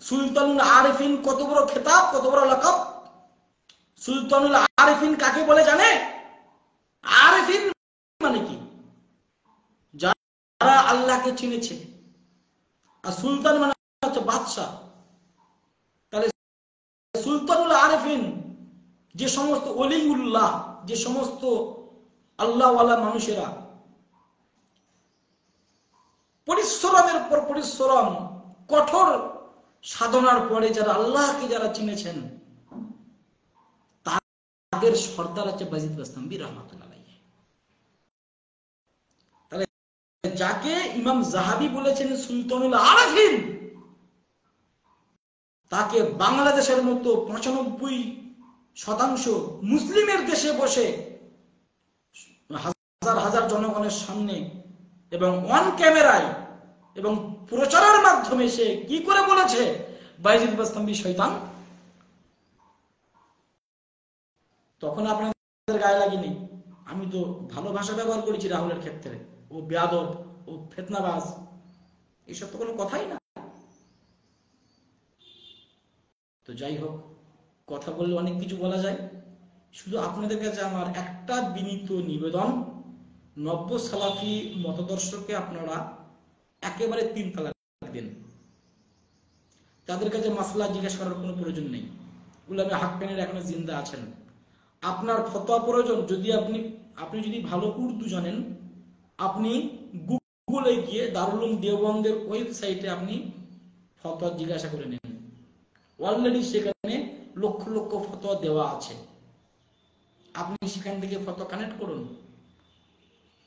সুলতানুল আরিফিন কত বড় খেতাব, কত বড় লকব। সুলতানুল আরিফিন কাকে বলে জানে? আরিফিন মানে কি? যারা আল্লাহকে চিনেছে। আর সুলতান মানে হচ্ছে বাদশা। তাহলে সুলতানুল আরিফিন যে সমস্ত ওলিউল্লাহ, যে সমস্ত আল্লাহওয়ালা মানুষেরা পরিশ্রমের পর পরিশ্রম, কঠোর সাধনার পরে যারা আল্লাহকে যারা চিনেছেন, তাদের সর্দার হচ্ছে বাইজিদ বাস্তামি রাহমাতুল্লাহ আলাইহি। তাহলে যাকে ইমাম যাহাবী বলেছেন সুলতানুল আরিফিন, তাকে বাংলাদেশের মতো 95% মুসলিমের দেশে বসে হাজার হাজার জনগণের সামনে এবং অন ক্যামেরায় এবং প্রচারের মাধ্যমে সে কি করে বলেছে বাইজিদ বাস্তামি শয়তান? তখন আপনাদের গায়ে লাগেনি। আমি তো ভালো ভাষা ব্যবহার করেছি রাহুলের ক্ষেত্রে। ও বেয়াদব, ও ফিতনাবাজ, এইসব তো কোনো কথাই না। তো যাই হোক, কথা বললে অনেক কিছু বলা যায়। শুধু আপনাদের কাছে আমার একটা বিনীত নিবেদন, নব্য সালাফি মতাদর্শকে আপনারা একেবারে 3 তালাক দেন। তাদের কাছে মাসলা জিজ্ঞাসা করার কোনো প্রয়োজন নেই। উলামা হাক্কানীরা এখনো জিন্দা আছেন। আপনার ফতোয়া প্রয়োজন, আপনি যদি ভালো উর্দু জানেন, আপনি গুগলে গিয়ে দারুল উলুম দেওবন্দের ওয়েবসাইটে আপনি ফতোয়া জিজ্ঞাসা করে নেন। অলরেডি সেখানে লক্ষ লক্ষ ফতোয়া দেওয়া আছে। আপনি সেখান থেকে ফতোয়া কানেক্ট করুন।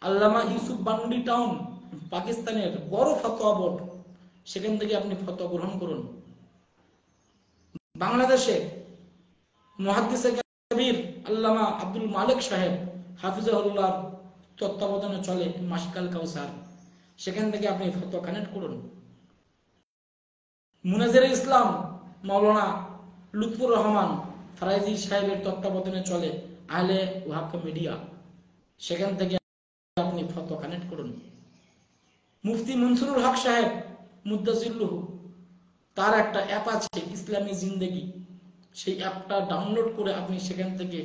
আল্লামা ইউসুফ বান্নুরি টাউন, পাকিস্তানের বড় ফতোয়া বোর্ড, সেখান থেকে আপনি ফতোয়া গ্রহণ করুন। বাংলাদেশে মুহাদ্দিসে কবির আল্লামা আব্দুল মালিক সাহেব হাফিজাহুল্লাহ তত্ত্বাবধানে চলে মাসিকাল কাউসার, সেখান থেকে আপনি ফতোয়া কানেক্ট করুন। মুনাজির ইসলাম মাওলানা লুৎফুর রহমান ফরাইজি সাহেবের তত্ত্বাবধানে চলে আহলে ওয়াহাব মিডিয়া, সেখান থেকে আপনি ফতোয়া কানেক্ট করুন। মুফতি মনসুরুল হক সাহেব মুদ্দাজিল্লুহু, তার একটা অ্যাপ আছে ইসলামী জিন্দেগি, সেই অ্যাপটা ডাউনলোড করে আপনি সেখান থেকে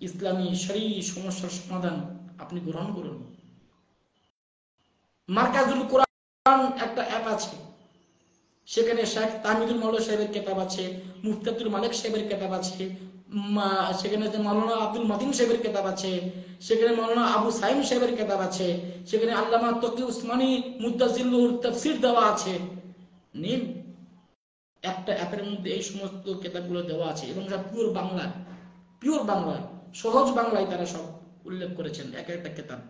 ইসলামী শরঈ সমস্যার সমাধান আপনি গ্রহণ করুন। মারকাজুল কোরআন একটা অ্যাপ আছে, সেখানে শেখ তাহমিদুল মাওলা সাহেবের কিতাব আছে, মুফতি আব্দুল মালিক সাহেবের কিতাব আছে, সেখানে মাওলানা আব্দুল মতিন সাহেবের কিতাব আছে, সেখানে মাওলানা আবু সাইম সাহেবের কিতাব আছে, সেখানে আল্লামা তকি উসমানী মুদ্দাজিল্লুর তাফসীর দেওয়া আছে। নিন, একটা অ্যাপের মধ্যে এই সমস্ত কিতাবগুলো দেওয়া আছে এবং সব পিওর বাংলা, সহজ বাংলায় তারা সব উল্লেখ করেছেন এক একটা কিতাব।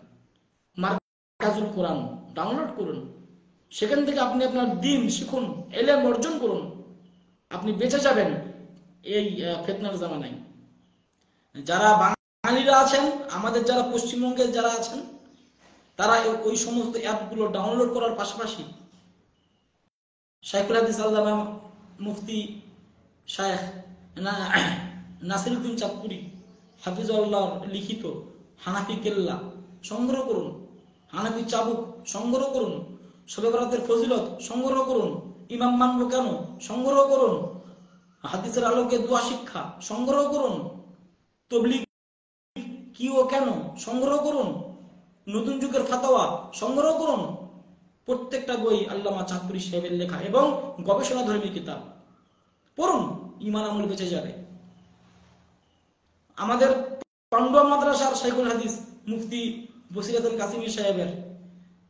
মারকাজুল কোরআন ডাউনলোড করুন, সেখান থেকে আপনি আপনার দ্বীন শিখুন, ইলম অর্জন করুন, আপনি বেঁচে যাবেন এই ফিতনার জামানায়। যারা বাঙালিরা আছেন, আমাদের যারা পশ্চিমবঙ্গের যারা আছেন, তারা ওই সমস্ত অ্যাপগুলো ডাউনলোড করার পাশাপাশি শাইখুল হাদিস আল্লামা মুফতি শাইখ নাসিরউদ্দিন চাঁদপুরি হাফিজাহুল্লাহর লিখিত হানাফি কেল্লা সংগ্রহ করুন, হানাফি চাবুক সংগ্রহ করুন, শবে বরাতের ফজিলত সংগ্রহ করুন, ইমাম মানব কেন সংগ্রহ করুন, হাদিসের আলোকে দোয়া শিক্ষা সংগ্রহ করুন, তাবলীগ কি ও কেন সংগ্রহ করুন, নতুন যুগের ফাতাওয়া সংগ্রহ করুন। প্রত্যেকটা বই আল্লামা চাঁদপুরি সাহেবের লেখা এবং গবেষণাধর্মী কিতাব পড়ুন, ঈমান আমল বেঁচে যাবে। আমাদের পান্ডুয়া মাদ্রাসার শাইখুল হাদিস মুফতি বসিরাতুল কাসিমি সাহেবের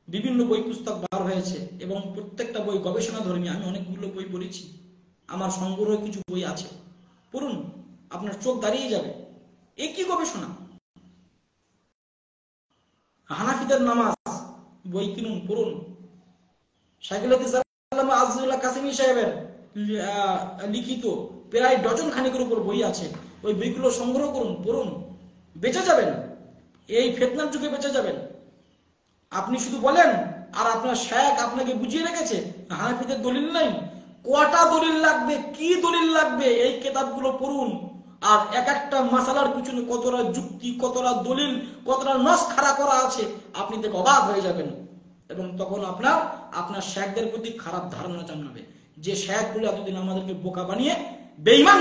বিভিন্ন বই পুস্তক বার হয়েছে এবং প্রত্যেকটা বই গবেষণা ধর্মী। আমি অনেকগুলো বই পড়েছি, আমার সংগ্রহ কিছু বই আছে, পড়ুন, আপনার চোখ দাঁড়িয়ে যাবে। এ কি গবেষণা! হানাফিদের নামাজ বই কিনুন, পড়ুন। শাইখুল হাদিস আল্লামা আজিজুল্লাহ কাসিমি সাহেবের লিখিত প্রায় ডজন খানিকের উপর বই আছে, ওই বইগুলো সংগ্রহ করুন, পড়ুন, বেঁচে যাবেন, এই ফিতনার যুগে বেঁচে যাবেন। আপনি শুধু বলেন আর আপনার শায়েখ আপনাকে বুঝিয়ে রেখেছে হানাফিদের দলিল নাই। কটা দলিল লাগবে, কি দলিল লাগবে, এই কিতাবগুলো পড়ুন। আর এক একটা মাসালার পিছনে কতটা যুক্তি, কতটা দলিল, কতটা নস খাড়া করা আছে, আপনি দেখে অবাক হয়ে যাবেন। এবং তখন আপনার শায়েখদের প্রতি খারাপ ধারণা জন্মাবে, যে শায়েখগুলো এতদিন আমাদেরকে বোকা বানিয়ে বেঈমান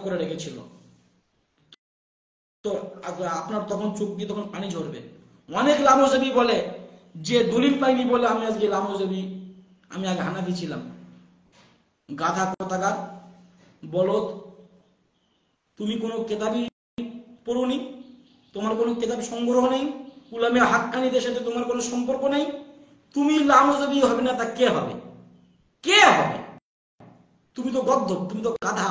করে রেখেছিল। তো আপনার তখন চোখ দিয়ে তখন পানি ঝরবে। অনেক লামোজবি বলে যে দলিল পাইনি বলে আমি আজকে লামোজবি, আমি আগে হানাফি ছিলাম। গাধা কথাকার, বলদ, তুমি কোনো কেতাবই পড়োনি, তোমার কোনো কেতাব সংগ্রহ নেই, উলামে হাক্কানীদের সাথে তোমার কোনো সম্পর্ক নেই, তুমি লামোজবি হবে না, তা কে হবে? কে হবে? তুমি তো গদ্ধব, তুমি তো গাধা,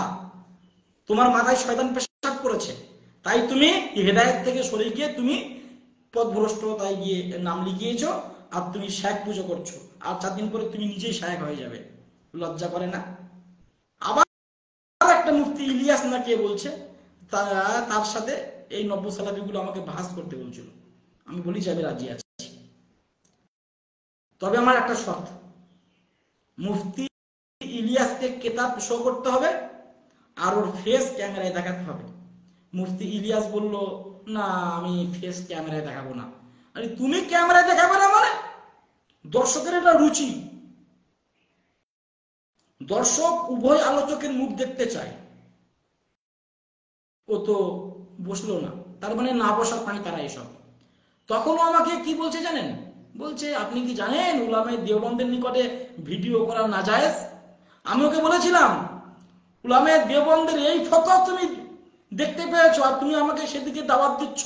তোমার মাথায় শয়তান পেশাব করেছে, তাই তুমি হেদায়েত থেকে সরে গিয়ে তুমি পথভ্রষ্টতায় গিয়ে নাম লিখিয়েছো, আর তুমি শায়েখ পুজো করছো, আর 4 দিন পরে তুমি নিজেই শায়েখ হয়ে যাবে। লজ্জা করে না? আবার একটা মুফতি ইলিয়াস না কে বলছে, তার সাথে এই নব্য সালাফিগুলো আমাকে ভাস করতে বলছিল। আমি বলি যে আমি রাজি আছি, তবে আমার একটা শর্ত, মুফতি ইলিয়াসকে কেতাব শো করতে হবে আর ওর ফেস ক্যামেরায় দেখাতে হবে। মুফতি ইলিয়াস বলল, না আমি ফেস ক্যামেরায় দেখাবো না। আরে তুমি ক্যামেরায় দেখাবে না মানে? দর্শকের এটা রুচি, দর্শক উভয় আলোচকের মুখ দেখতে চায়। ও তো বসলো না, তার মানে না বসার পানি তারা এসব। তখনও আমাকে কি বলছে জানেন? বলছে আপনি কি জানেন উলামায়ে দেওবন্দের নিকটে ভিডিও করা নাজায়েজ? আমি ওকে বলেছিলাম উলামায়ে দেওবন্দের এই ফতোয়া তুমি দেখতে পেয়েছো আর তুমি আমাকে সেদিকে দাওয়াত দিচ্ছ,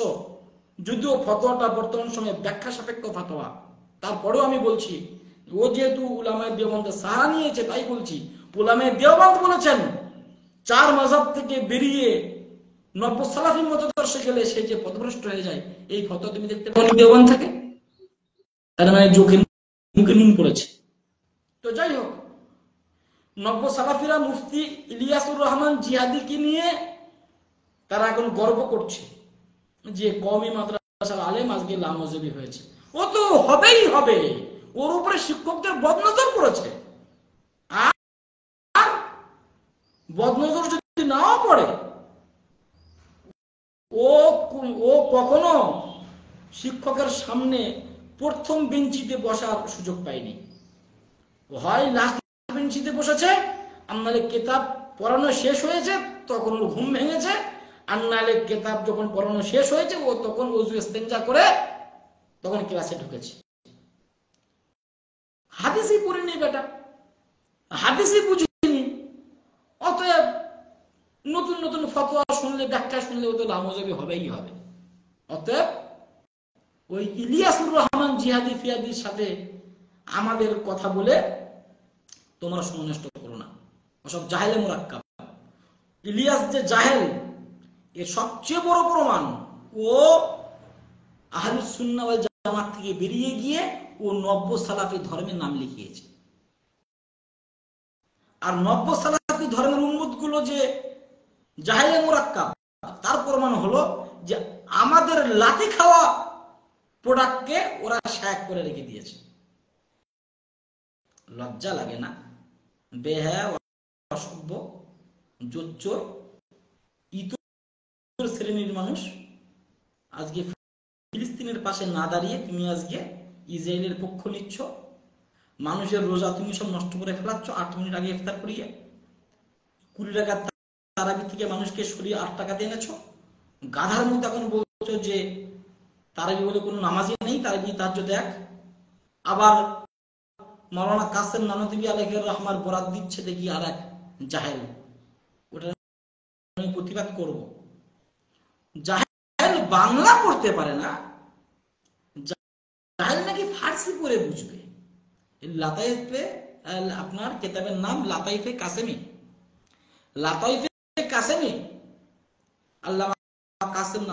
যদিও ফতোয়াটা বর্তমান সময়ে ব্যাখ্যা সাপেক্ষ ফতোয়া, তারপরেও আমি বলছি ও যেহেতু উলামায়ে দেওবন্দের সাহারা নিয়েছে তাই বলছি। উলামায়ে দেওবন্দ বলেছেন 4 মাযহাব থেকে বেরিয়ে নব্য সালাফি মতদর্শে গেলে সে যে পথভ্রষ্ট হয়ে যায়, এই ফতোয়া তুমি দেখতে পাও দেওবন্দ থেকে? তার মানে মুখে নুন পড়েছে। তো যাই হোক, নব্য সালাফিরা মুফতি ইলিয়াসুর রহমান জিহাদিকে নিয়ে তারা এখন গর্ব করছে যে কওমি মাদ্রাসার আলেম আজকে লামোজবি হয়েছে। ও তো হবেই হবে, ওর উপরে শিক্ষকদের বদনজর পড়েছে। আর বদনজর যদি নাও পড়ে, ও কখনো শিক্ষকের সামনে প্রথম বেঞ্চিতে বসার সুযোগ পায়নি। হয় লাস্ট বেঞ্চিতে বসেছে, আর নাহলে কেতাব পড়ানো শেষ হয়েছে তখন ওর ঘুম ভেঙেছে, আর নাহলে কেতাব যখন পড়ানো শেষ হয়েছে ও তখন ওযু ইস্তেঞ্জা করে তখন ক্লাসে ঢুকেছে। হাদিসই পড়িনি বেটা, হাদিসই বুঝিনি, অতএব নতুন নতুন ফতোয়া শুনলে, ব্যাখ্যা শুনলে ও তো লামোজবি হবেই হবে। অতএব ওই ইলিয়াসুর রহমান জিহাদি ফিয়াদির সাথে আমাদের কথা বলে তোমরা সময় নষ্ট করো না। ওসব জাহেলে মুরাক্কাব। ইলিয়াস যে জাহেল, এর সবচেয়ে বড় প্রমাণ ও আহলুস সুন্নাহ ওয়াল জামাত থেকে বেরিয়ে গিয়ে ও নব্য সালাফি ধর্মের নাম লিখিয়েছে। আর নব্য সালাফি ধর্মের উম্মতগুলো যে জাহেলে মুরাক্কাব, তার প্রমাণ হলো যে আমাদের লাথি খাওয়া প্রোডাক্টকে ওরা শায়েক করে রেখে দিয়েছে। লজ্জা লাগে না? বেহায়া, অসভ্য, জোচ্চোর, ইতর শ্রেণীর মানুষ আজকে ফিলিস্তিনের পাশে না দাঁড়িয়ে তুমি আজকে ইসরায়েলের পক্ষ নিচ্ছ। মানুষের রোজা তুমি সব নষ্ট করে ফেলাচ্ছ। 8 মিনিট আগে ইফতার করিয়ে 20 টাকা তারাবি থেকে মানুষকে সরিয়ে 8 টাকা দিয়ে এনেছো। গাধার মধ্যে এখন বলছো যে তারাবি বলে কোনো নামাজই নেই, তারাবি তাহাজ্জুদ এক। আবার মাওলানা কাসেম নানতুবি আলাইহির রহমার বরাত দিচ্ছে দেখি আর এক জাহেল। ওটা আমি প্রতিবাদ করব। জাহেল বাংলা পড়তে পারে না, জাহেল নাকি ফার্সি পড়ে বুঝবে। লাতাইফে, আপনার কিতাবের নাম লাতাইফে কাসেমি, লাতাইফে কাসেমি, আল্লামা কাসেম